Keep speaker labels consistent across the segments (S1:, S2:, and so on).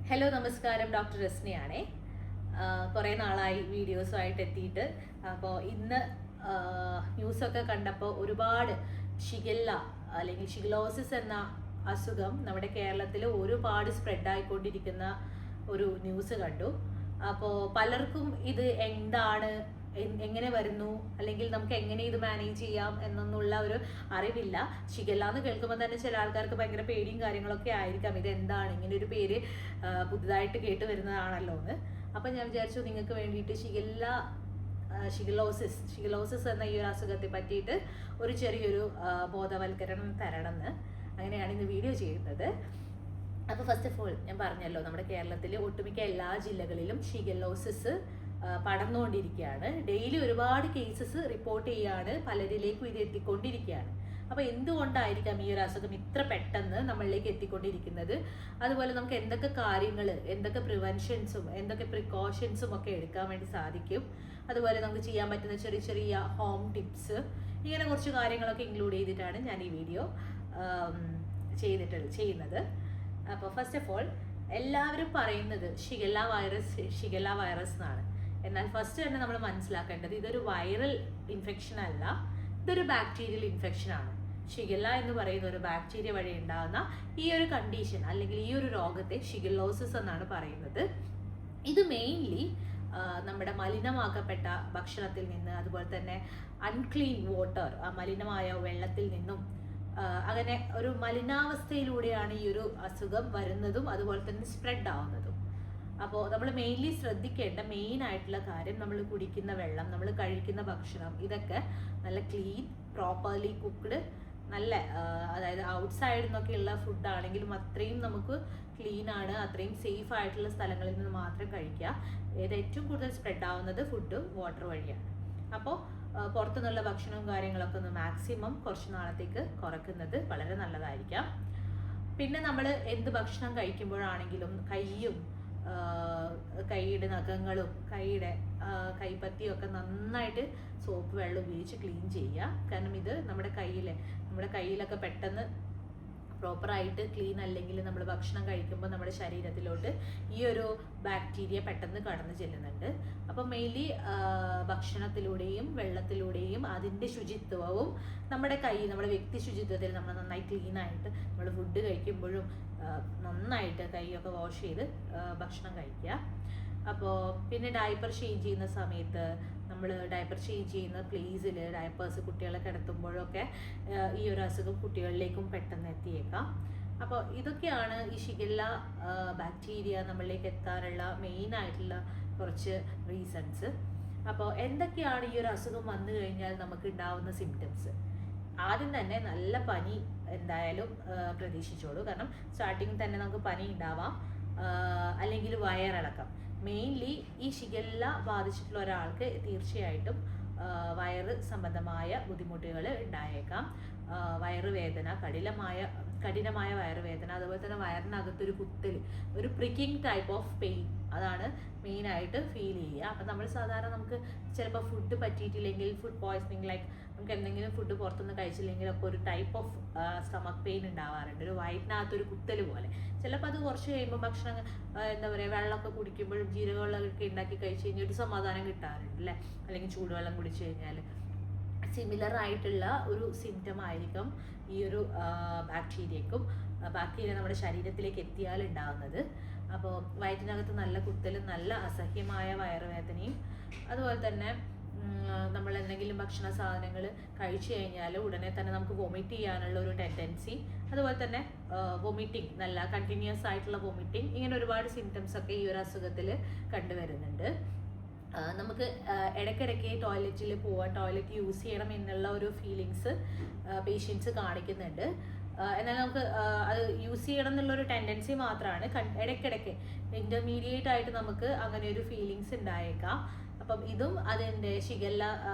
S1: Hello നമസ്കാരം, doctor രസ്നയാണേ. കുറേ നാളായി വീഡിയോസുമായിട്ട് എത്തിയിട്ട്. അപ്പോൾ ഇന്ന് ന്യൂസൊക്കെ കണ്ടപ്പോൾ ഒരുപാട് ഷിഗല്ല അല്ലെങ്കിൽ ഷിഗലോസിസ് എന്ന അസുഖം നമ്മുടെ കേരളത്തിൽ ഒരുപാട് സ്പ്രെഡ് ആയിക്കൊണ്ടിരിക്കുന്ന ഒരു ന്യൂസ് കണ്ടു. അപ്പോൾ പലർക്കും ഇത് എന്താണ്, എങ്ങനെ വരുന്നു, അല്ലെങ്കിൽ നമുക്ക് എങ്ങനെ ഇത് മാനേജ് ചെയ്യാം എന്നൊന്നുള്ള ഒരു അറിവില്ല. ഷിഗല്ല എന്ന് കേൾക്കുമ്പോൾ തന്നെ ചില ആൾക്കാർക്ക് ഭയങ്കര പേടിയും കാര്യങ്ങളൊക്കെ ആയിരിക്കാം. ഇത് എന്താണ്, ഇങ്ങനെ ഒരു പേര് പുതുതായിട്ട് കേട്ട് വരുന്നതാണല്ലോ എന്ന്. അപ്പം ഞാൻ വിചാരിച്ചു നിങ്ങൾക്ക് വേണ്ടിയിട്ട് ഷിഗലോസിസ് എന്ന ഈ ഒരു അസുഖത്തെ പറ്റിയിട്ട് ഒരു ചെറിയൊരു ബോധവൽക്കരണം തരണമെന്ന്. അങ്ങനെയാണ് ഇന്ന് വീഡിയോ ചെയ്യുന്നത്. അപ്പോൾ ഫസ്റ്റ് ഓഫ് ഓൾ ഞാൻ പറഞ്ഞല്ലോ, നമ്മുടെ കേരളത്തിൽ ഒട്ടുമിക്ക എല്ലാ ജില്ലകളിലും ഷിഗലോസിസ് പടർന്നുകൊണ്ടിരിക്കുകയാണ്. ഡെയിലി ഒരുപാട് കേസസ് റിപ്പോർട്ട് ചെയ്യുകയാണ്, പലരിലേക്കും ഇത് എത്തിക്കൊണ്ടിരിക്കുകയാണ്. അപ്പോൾ എന്തുകൊണ്ടായിരിക്കാം ഈ ഒരു അസുഖം ഇത്ര പെട്ടെന്ന് നമ്മളിലേക്ക് എത്തിക്കൊണ്ടിരിക്കുന്നത്? അതുപോലെ നമുക്ക് എന്തൊക്കെ കാര്യങ്ങൾ, എന്തൊക്കെ പ്രിവെൻഷൻസും എന്തൊക്കെ പ്രിക്കോഷൻസും ഒക്കെ എടുക്കാൻ വേണ്ടി സാധിക്കും, അതുപോലെ നമുക്ക് ചെയ്യാൻ പറ്റുന്ന ചെറിയ ചെറിയ ഹോം ടിപ്സ്, ഇങ്ങനെ കുറച്ച് കാര്യങ്ങളൊക്കെ ഇൻക്ലൂഡ് ചെയ്തിട്ടാണ് ഞാൻ ഈ വീഡിയോ ചെയ്യുന്നത്. അപ്പോൾ ഫസ്റ്റ് ഓഫ് ഓൾ എല്ലാവരും പറയുന്നത് ഷിഗല്ല വൈറസ് എന്നാണ്. എന്നാൽ ഫസ്റ്റ് തന്നെ നമ്മൾ മനസ്സിലാക്കേണ്ടത് ഇതൊരു വൈറൽ ഇൻഫെക്ഷൻ അല്ല, ഇതൊരു ബാക്ടീരിയൽ ഇൻഫെക്ഷൻ ആണ്. ഷിഗല്ല എന്ന് പറയുന്ന ഒരു ബാക്ടീരിയ വഴി ഉണ്ടാകുന്ന ഈ ഒരു കണ്ടീഷൻ അല്ലെങ്കിൽ ഈ ഒരു രോഗത്തെ ഷിഗലോസിസ് എന്നാണ് പറയുന്നത്. ഇത് മെയിൻലി നമ്മുടെ മലിനമാക്കപ്പെട്ട ഭക്ഷണത്തിൽ നിന്ന്, അതുപോലെ തന്നെ അൺക്ലീൻ വാട്ടർ, മലിനമായ വെള്ളത്തിൽ നിന്നും, അങ്ങനെ ഒരു മലിനാവസ്ഥയിലൂടെയാണ് ഈ ഒരു അസുഖം വരുന്നതും അതുപോലെ തന്നെ സ്പ്രെഡ് ആവുന്നതും. അപ്പോൾ നമ്മൾ മെയിൻലി ശ്രദ്ധിക്കേണ്ട മെയിൻ ആയിട്ടുള്ള കാര്യം, നമ്മൾ കുടിക്കുന്ന വെള്ളം, നമ്മൾ കഴിക്കുന്ന ഭക്ഷണം, ഇതൊക്കെ നല്ല ക്ലീൻ, പ്രോപ്പർലി കുക്ക്ഡ്, നല്ല അതായത് ഔട്ട്സൈഡിൽ നിന്നൊക്കെയുള്ള ഫുഡ് ആണെങ്കിലും അത്രയും നമുക്ക് ക്ലീൻ ആണ്, അത്രയും സേഫ് ആയിട്ടുള്ള സ്ഥലങ്ങളിൽ നിന്ന് മാത്രം കഴിക്കുക. ഇത് ഏറ്റവും കൂടുതൽ സ്പ്രെഡ് ആവുന്നത് ഫുഡ്, വാട്ടർ വഴിയാണ്. അപ്പോൾ പുറത്തുനിന്നുള്ള ഭക്ഷണവും കാര്യങ്ങളൊക്കെ ഒന്ന് മാക്സിമം കുറച്ച് നാളത്തേക്ക് കുറയ്ക്കുന്നത് വളരെ നല്ലതായിരിക്കാം. പിന്നെ നമ്മൾ എന്ത് ഭക്ഷണം കഴിക്കുമ്പോഴാണെങ്കിലും കൈയുടെ നഖങ്ങളും കൈപ്പത്തിയും ഒക്കെ നന്നായിട്ട് സോപ്പ് വെള്ളം ഉപയോഗിച്ച് ക്ലീൻ ചെയ്യുക. കാരണം ഇത് നമ്മുടെ കയ്യിലൊക്കെ പെട്ടെന്ന് പ്രോപ്പറായിട്ട് ക്ലീൻ അല്ലെങ്കിൽ നമ്മൾ ഭക്ഷണം കഴിക്കുമ്പോൾ നമ്മുടെ ശരീരത്തിലോട്ട് ഈ ഒരു ബാക്ടീരിയ പെട്ടെന്ന് കടന്നു ചെല്ലുന്നുണ്ട്. അപ്പോൾ മെയിൻലി ഭക്ഷണത്തിലൂടെയും വെള്ളത്തിലൂടെയും അതിൻ്റെ ശുചിത്വവും നമ്മുടെ വ്യക്തി ശുചിത്വത്തിൽ നമ്മൾ നന്നായി ക്ലീൻ ആയിട്ട് നമ്മൾ ഫുഡ് കഴിക്കുമ്പോഴും നന്നായിട്ട് കൈയൊക്കെ വാഷ് ചെയ്ത് ഭക്ഷണം കഴിക്കുക. അപ്പോൾ പിന്നെ ഡയപ്പർ ചേഞ്ച് ചെയ്യുന്ന സമയത്ത്, നമ്മൾ ഡയപ്പർ ചേഞ്ച് ചെയ്യുന്ന പ്ലേസിൽ ഡയപ്പേഴ്സ് കുട്ടികളെ കിടത്തുമ്പോഴൊക്കെ ഈ ഒരു അസുഖം കുട്ടികളിലേക്കും പെട്ടെന്ന് എത്തിയേക്കാം. അപ്പോൾ ഇതൊക്കെയാണ് ഈ ഷിഗല്ല ബാക്ടീരിയ നമ്മളിലേക്ക് എത്താനുള്ള മെയിൻ ആയിട്ടുള്ള കുറച്ച് റീസൺസ്. അപ്പോൾ എന്തൊക്കെയാണ് ഈ ഒരു അസുഖം വന്നു കഴിഞ്ഞാൽ നമുക്ക് ഉണ്ടാവുന്ന സിംറ്റംസ്? ആദ്യം തന്നെ നല്ല പനി എന്തായാലും പ്രതീക്ഷിച്ചോളൂ. കാരണം സ്റ്റാർട്ടിങ്ങിൽ തന്നെ നമുക്ക് പനി ഉണ്ടാവാം, അല്ലെങ്കിൽ വയറിളക്കം. മെയിൻലി ഈ ഷിഗല്ല ബാധിച്ചിട്ടുള്ള ഒരാൾക്ക് തീർച്ചയായിട്ടും വയറ് സംബന്ധമായ ബുദ്ധിമുട്ടുകൾ ഉണ്ടായേക്കാം. വയറുവേദന, കഠിനമായ വയറുവേദന, അതുപോലെ തന്നെ വയറിനകത്തൊരു കുത്തൽ, ഒരു പ്രിക്കിംഗ് ടൈപ്പ് ഓഫ് പെയിൻ, അതാണ് മെയിനായിട്ട് ഫീൽ ചെയ്യുക. അപ്പം നമ്മൾ സാധാരണ നമുക്ക് ചിലപ്പോൾ ഫുഡ് പറ്റിയിട്ടില്ലെങ്കിൽ, ഫുഡ് പോയ്സണിങ്, ലൈക്ക് നമുക്ക് എന്തെങ്കിലും ഫുഡ് പുറത്തുനിന്ന് കഴിച്ചില്ലെങ്കിലൊക്കെ ഒരു ടൈപ്പ് ഓഫ് സ്റ്റമക്ക് പെയിൻ ഉണ്ടാവാറുണ്ട്, ഒരു വയറ്റിനകത്തൊരു കുത്തൽ പോലെ. ചിലപ്പോൾ അത് കുറച്ച് കഴിയുമ്പോൾ ഭക്ഷണം എന്താ പറയുക, വെള്ളമൊക്കെ കുടിക്കുമ്പോഴും ജീരകവെള്ളമൊക്കെ ഉണ്ടാക്കി കഴിച്ച് കഴിഞ്ഞാൽ ഒരു സമാധാനം കിട്ടാറുണ്ട് അല്ലേ, അല്ലെങ്കിൽ ചൂടുവെള്ളം കുടിച്ചു കഴിഞ്ഞാൽ. സിമിലർ ആയിട്ടുള്ള ഒരു സിംറ്റം ആയിരിക്കും ഈ ഒരു ബാക്ടീരിയക്കും. ബാക്ടീരിയ നമ്മുടെ ശരീരത്തിലേക്ക് എത്തിയാൽ ഉണ്ടാകുന്നത്. അപ്പോൾ വയറ്റിനകത്ത് നല്ല കുത്തലും നല്ല അസഹ്യമായ വയറുവേദനയും, അതുപോലെ തന്നെ നമ്മൾ എന്തെങ്കിലും ഭക്ഷണ സാധനങ്ങൾ കഴിച്ചു കഴിഞ്ഞാൽ ഉടനെ തന്നെ നമുക്ക് വൊമിറ്റ് ചെയ്യാനുള്ള ഒരു ടെൻഡൻസി, അതുപോലെ തന്നെ വൊമിറ്റിംഗ്, നല്ല കണ്ടിന്യൂസ് ആയിട്ടുള്ള വൊമിറ്റിംഗ്, ഇങ്ങനെ ഒരുപാട് സിംറ്റംസ് ഒക്കെ ഈ ഒരു അസുഖത്തിൽ കണ്ടുവരുന്നുണ്ട്. നമുക്ക് ഇടയ്ക്കിടയ്ക്ക് ടോയ്ലറ്റിൽ ടോയ്ലറ്റ് യൂസ് ചെയ്യണം എന്നുള്ള ഒരു ഫീലിങ്സ് പേഷ്യൻസ് കാണിക്കുന്നുണ്ട്. എന്നാൽ നമുക്ക് അത് യൂസ് ചെയ്യണം എന്നുള്ളൊരു ടെൻഡൻസി മാത്രമാണ്. ഇടയ്ക്കിടയ്ക്ക് ഇൻ്റർമീഡിയറ്റ് ആയിട്ട് നമുക്ക് അങ്ങനെ ഒരു ഫീലിങ്സ് ഉണ്ടായേക്കാം. അപ്പം ഇതും അതിൻ്റെ ഷിഗല്ല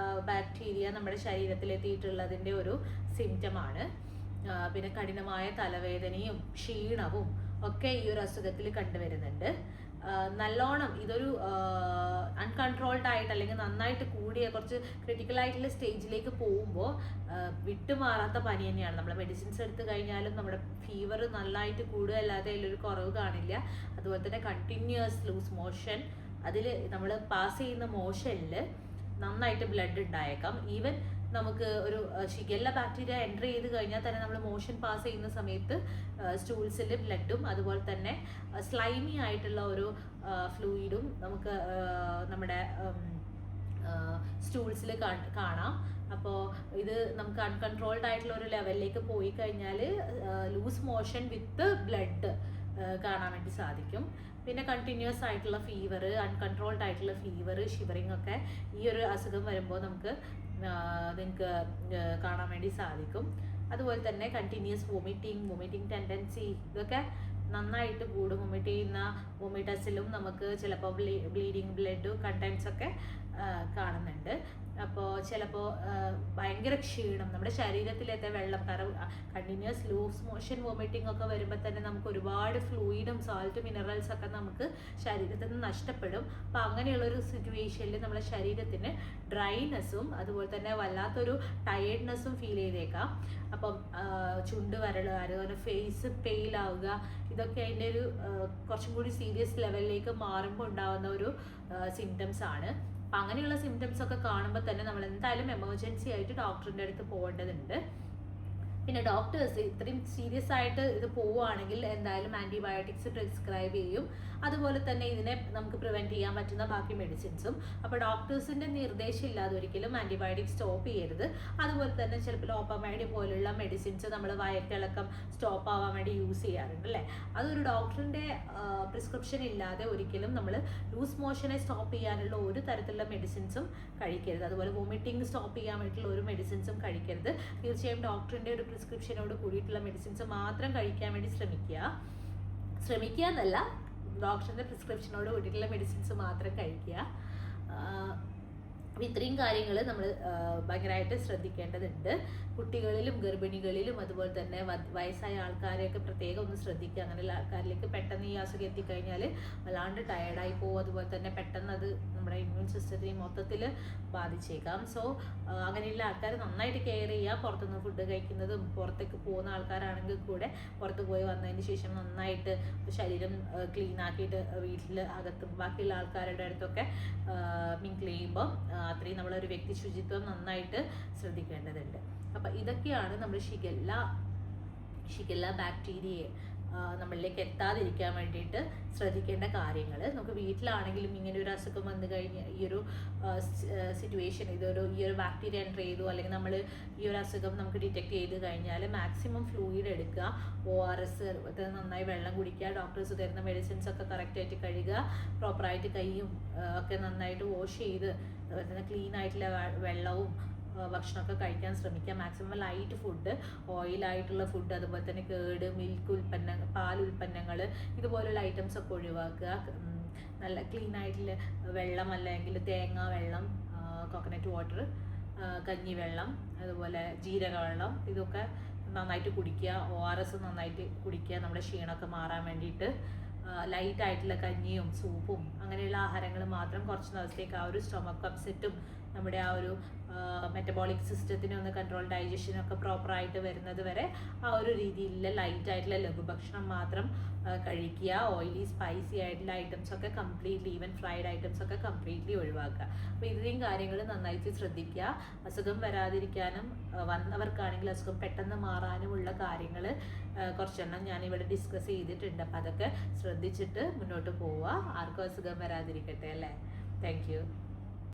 S1: ബാക്ടീരിയ നമ്മുടെ ശരീരത്തിലെത്തിയിട്ടുള്ളതിൻ്റെ ഒരു സിംറ്റമാണ്. പിന്നെ കഠിനമായ തലവേദനയും ക്ഷീണവും ഒക്കെ ഈ ഒരു അസുഖത്തിൽ കണ്ടുവരുന്നുണ്ട്. നല്ലോണം ഇതൊരു അൺകൺട്രോൾഡ് ആയിട്ട് അല്ലെങ്കിൽ നന്നായിട്ട് കൂടിയ കുറച്ച് ക്രിട്ടിക്കൽ ആയിട്ടുള്ള സ്റ്റേജിലേക്ക് പോകുമ്പോൾ വിട്ടുമാറാത്ത പനി തന്നെയാണ്. നമ്മൾ മെഡിസിൻസ് എടുത്തു കഴിഞ്ഞാലും നമ്മുടെ ഫീവർ നന്നായിട്ട് കൂടുക അല്ലാതെ അതിലൊരു കുറവ് കാണില്ല. അതുപോലെ തന്നെ കണ്ടിന്യൂസ് ലൂസ് മോഷൻ, അതിൽ നമ്മൾ പാസ് ചെയ്യുന്ന മോഷനിൽ നന്നായിട്ട് ബ്ലഡ് ഉണ്ടായേക്കാം. ഈവൻ നമുക്ക് ഒരു ഷിഗല്ല ബാക്ടീരിയ എൻ്റർ ചെയ്ത് കഴിഞ്ഞാൽ തന്നെ നമ്മൾ മോഷൻ പാസ് ചെയ്യുന്ന സമയത്ത് സ്റ്റൂൾസിൽ ബ്ലഡും അതുപോലെ തന്നെ സ്ലൈമി ആയിട്ടുള്ള ഒരു ഫ്ലൂയിഡും നമുക്ക് നമ്മുടെ സ്റ്റൂൾസിൽ കാണാം. അപ്പോൾ ഇത് നമുക്ക് അൺകൺട്രോൾഡ് ആയിട്ടുള്ള ഒരു ലെവലിലേക്ക് പോയി കഴിഞ്ഞാൽ ലൂസ് മോഷൻ വിത്ത് ബ്ലഡ് കാണാൻ വേണ്ടി സാധിക്കും. പിന്നെ കണ്ടിന്യൂസ് ആയിട്ടുള്ള ഫീവർ, അൺകൺട്രോൾഡ് ആയിട്ടുള്ള ഫീവർ, ഷിവറിങ് ഒക്കെ ഈ ഒരു അസുഖം വരുമ്പോൾ നമുക്ക് നിങ്ങൾക്ക് കാണാൻ വേണ്ടി സാധിക്കും. അതുപോലെ തന്നെ കണ്ടിന്യൂസ് വൊമിറ്റിംഗ് ടെൻഡൻസി, ഇതൊക്കെ നന്നായിട്ട് കൂടും. വൊമിറ്റ് ചെയ്യുന്ന വൊമിറ്റസിലും നമുക്ക് ചിലപ്പോൾ ബ്ലീഡിങ് ബ്ലഡ് കണ്ടൻസ് ഒക്കെ കാണുന്നുണ്ട്. അപ്പോൾ ചിലപ്പോൾ ഭയങ്കര ക്ഷീണം, നമ്മുടെ ശരീരത്തിലത്തെ വെള്ളം, കാരണം കണ്ടിന്യൂസ് ലൂസ് മോഷൻ വൊമിറ്റിംഗ് ഒക്കെ വരുമ്പോൾ തന്നെ നമുക്ക് ഒരുപാട് ഫ്ലൂയിഡും സാൾട്ട് മിനറൽസ് ഒക്കെ നമുക്ക് ശരീരത്തിൽ നിന്ന് നഷ്ടപ്പെടും. അപ്പം അങ്ങനെയുള്ളൊരു സിറ്റുവേഷനിൽ നമ്മുടെ ശരീരത്തിന് ഡ്രൈനെസ്സും അതുപോലെ തന്നെ വല്ലാത്തൊരു ടയേർഡ്നെസ്സും ഫീൽ ചെയ്തേക്കാം. അപ്പം ചുണ്ട് വരളുക, അതുപോലെ ഫേസ് പെയിലാവുക, ഇതൊക്കെ അതിൻ്റെ ഒരു കുറച്ചും കൂടി സീരിയസ് ലെവലിലേക്ക് മാറുമ്പോൾ ഉണ്ടാകുന്ന ഒരു സിംറ്റംസ് ആണ്. അപ്പം അങ്ങനെയുള്ള സിംറ്റംസ് ഒക്കെ കാണുമ്പോൾ തന്നെ നമ്മൾ എന്തായാലും എമർജൻസി ആയിട്ട് ഡോക്ടറിൻ്റെ അടുത്ത് പോകേണ്ടതുണ്ട്. പിന്നെ ഡോക്ടേഴ്സ് ഇത്രയും സീരിയസ് ആയിട്ട് ഇത് പോവുകയാണെങ്കിൽ എന്തായാലും ആൻറ്റിബയോട്ടിക്സ് പ്രിസ്ക്രൈബ് ചെയ്യും. അതുപോലെ തന്നെ ഇതിനെ നമുക്ക് പ്രിവെൻറ്റ് ചെയ്യാൻ പറ്റുന്ന ബാക്കി മെഡിസിൻസും. അപ്പോൾ ഡോക്ടേഴ്സിൻ്റെ നിർദ്ദേശം ഇല്ലാതെ ഒരിക്കലും ആൻറ്റിബയോട്ടിക്സ് സ്റ്റോപ്പ് ചെയ്യരുത്. അതുപോലെ തന്നെ ചിലപ്പോൾ ലോപ്പമൈഡ് പോലുള്ള മെഡിസിൻസ് നമ്മൾ വയറ്റിളക്കം സ്റ്റോപ്പ് ആവാൻ വേണ്ടി യൂസ് ചെയ്യാറുണ്ട് അല്ലേ. അതൊരു ഡോക്ടറിൻ്റെ പ്രിസ്ക്രിപ്ഷൻ ഇല്ലാതെ ഒരിക്കലും നമ്മൾ ലൂസ് മോഷനെ സ്റ്റോപ്പ് ചെയ്യാനുള്ള ഒരു തരത്തിലുള്ള മെഡിസിൻസും കഴിക്കരുത്. അതുപോലെ വൊമിറ്റിംഗ് സ്റ്റോപ്പ് ചെയ്യാൻ വേണ്ടിയിട്ടുള്ള ഒരു മെഡിസിൻസും കഴിക്കരുത്. തീർച്ചയായും ഡോക്ടറിൻ്റെ ഒരു പ്രിസ്ക്രിപ്ഷനോട് കൂടിയിട്ടുള്ള മെഡിസിൻസ് മാത്രം കഴിക്കാൻ വേണ്ടി ശ്രമിക്കുക എന്നല്ല, ഡോക്ടറിൻ്റെ പ്രിസ്ക്രിപ്ഷനോട് കൂടിയിട്ടുള്ള മെഡിസിൻസ് മാത്രം കഴിക്കുക. അപ്പോൾ ഇത്രയും കാര്യങ്ങൾ നമ്മൾ ഭയങ്കരമായിട്ട് ശ്രദ്ധിക്കേണ്ടതുണ്ട്. കുട്ടികളിലും ഗർഭിണികളിലും അതുപോലെ തന്നെ വയസ്സായ ആൾക്കാരെയൊക്കെ പ്രത്യേകം ഒന്ന് ശ്രദ്ധിക്കുക. അങ്ങനെയുള്ള ആൾക്കാരിലേക്ക് പെട്ടെന്ന് ഈ അസുഖം എത്തിക്കഴിഞ്ഞാൽ വല്ലാണ്ട് ടയർഡായി പോകും. അതുപോലെ തന്നെ പെട്ടെന്ന് അത് നമ്മുടെ ഇമ്മ്യൂൺ സിസ്റ്റത്തിനെ മൊത്തത്തിൽ ബാധിച്ചേക്കാം. സോ അങ്ങനെയുള്ള ആൾക്കാർ നന്നായിട്ട് കെയർ ചെയ്യുക. പുറത്തുനിന്ന് ഫുഡ് കഴിക്കുന്നതും, പുറത്തേക്ക് പോകുന്ന ആൾക്കാരാണെങ്കിൽ കൂടെ പുറത്ത് പോയി വന്നതിന് ശേഷം നന്നായിട്ട് ശരീരം ക്ലീൻ ആക്കിയിട്ട് വീട്ടിൽ അകത്തും ബാക്കിയുള്ള ആൾക്കാരുടെ അടുത്തൊക്കെ മിങ്കിൾ ചെയ്യുമ്പോൾ അത്രയും നമ്മളൊരു വ്യക്തി ശുചിത്വം നന്നായിട്ട് ശ്രദ്ധിക്കേണ്ടതുണ്ട്. അപ്പം ഇതൊക്കെയാണ് നമ്മൾ ഷിഗല്ല ബാക്ടീരിയയെ നമ്മളിലേക്ക് എത്താതിരിക്കാൻ വേണ്ടിയിട്ട് ശ്രദ്ധിക്കേണ്ട കാര്യങ്ങൾ. നമുക്ക് വീട്ടിലാണെങ്കിലും ഇങ്ങനെ ഒരു അസുഖം വന്നു കഴിഞ്ഞാൽ ഈ ഒരു സിറ്റുവേഷൻ ഈ ഒരു ബാക്ടീരിയ എൻ്റർ ചെയ്തു അല്ലെങ്കിൽ നമ്മൾ ഈ ഒരു അസുഖം നമുക്ക് ഡിറ്റക്ട് ചെയ്ത് കഴിഞ്ഞാൽ മാക്സിമം ഫ്ലൂയിഡ് എടുക്കുക, ORS നന്നായി വെള്ളം കുടിക്കുക, ഡോക്ടേഴ്സ് തരുന്ന മെഡിസിൻസ് ഒക്കെ കറക്റ്റായിട്ട് കഴുകുക, പ്രോപ്പറായിട്ട് കൈയും ഒക്കെ നന്നായിട്ട് വാഷ് ചെയ്ത് അതുപോലെ തന്നെ ക്ലീൻ ആയിട്ടുള്ള വെള്ളവും ഭക്ഷണമൊക്കെ കഴിക്കാൻ ശ്രമിക്കുക. മാക്സിമം ലൈറ്റ് ഫുഡ്, ഓയിലായിട്ടുള്ള ഫുഡ്, അതുപോലെ തന്നെ കേട്, മിൽക്ക് ഉൽപ്പന്നങ്ങൾ, പാലുൽപ്പന്നങ്ങൾ, ഇതുപോലുള്ള ഐറ്റംസ് ഒക്കെ ഒഴിവാക്കുക. നല്ല ക്ലീൻ ആയിട്ടുള്ള വെള്ളം അല്ലെങ്കിൽ തേങ്ങാ വെള്ളം, കോക്കനട്ട് വാട്ടർ, കഞ്ഞിവെള്ളം, അതുപോലെ ജീരകവെള്ളം, ഇതൊക്കെ നന്നായിട്ട് കുടിക്കുക. ORS നന്നായിട്ട് കുടിക്കുക നമ്മുടെ ക്ഷീണമൊക്കെ മാറാൻ വേണ്ടിയിട്ട്. ലൈറ്റ് ആയിട്ടുള്ള കഞ്ഞിയും സൂപ്പും അങ്ങനെയുള്ള ആഹാരങ്ങൾ മാത്രം കുറച്ച് ദിവസത്തേക്ക് ആ ഒരു സ്റ്റൊമക്ക് അപ്സെറ്റും നമ്മുടെ ആ ഒരു മെറ്റബോളിക് സിസ്റ്റത്തിനെ ഒന്ന് കൺട്രോൾ, ഡൈജഷനൊക്കെ പ്രോപ്പറായിട്ട് വരുന്നത് വരെ ആ ഒരു രീതിയിലുള്ള ലൈറ്റായിട്ടുള്ള ലഘുഭക്ഷണം മാത്രം കഴിക്കുക. ഓയിലി സ്പൈസി ആയിട്ടുള്ള ഐറ്റംസൊക്കെ കംപ്ലീറ്റ്ലി, ഈവൻ ഫ്രൈഡ് ഐറ്റംസൊക്കെ കംപ്ലീറ്റ്ലി ഒഴിവാക്കുക. അപ്പോൾ ഇത്രയും കാര്യങ്ങൾ നന്നായിട്ട് ശ്രദ്ധിക്കുക. അസുഖം വരാതിരിക്കാനും വന്നവർക്കാണെങ്കിൽ അസുഖം പെട്ടെന്ന് മാറാനുമുള്ള കാര്യങ്ങൾ കുറച്ചെണ്ണം ഞാനിവിടെ ഡിസ്കസ് ചെയ്തിട്ടുണ്ട്. അപ്പോൾ അതൊക്കെ ശ്രദ്ധിച്ചിട്ട് മുന്നോട്ട് പോവുക. ആർക്കും അസുഖം വരാതിരിക്കട്ടെ അല്ലേ. Thank you.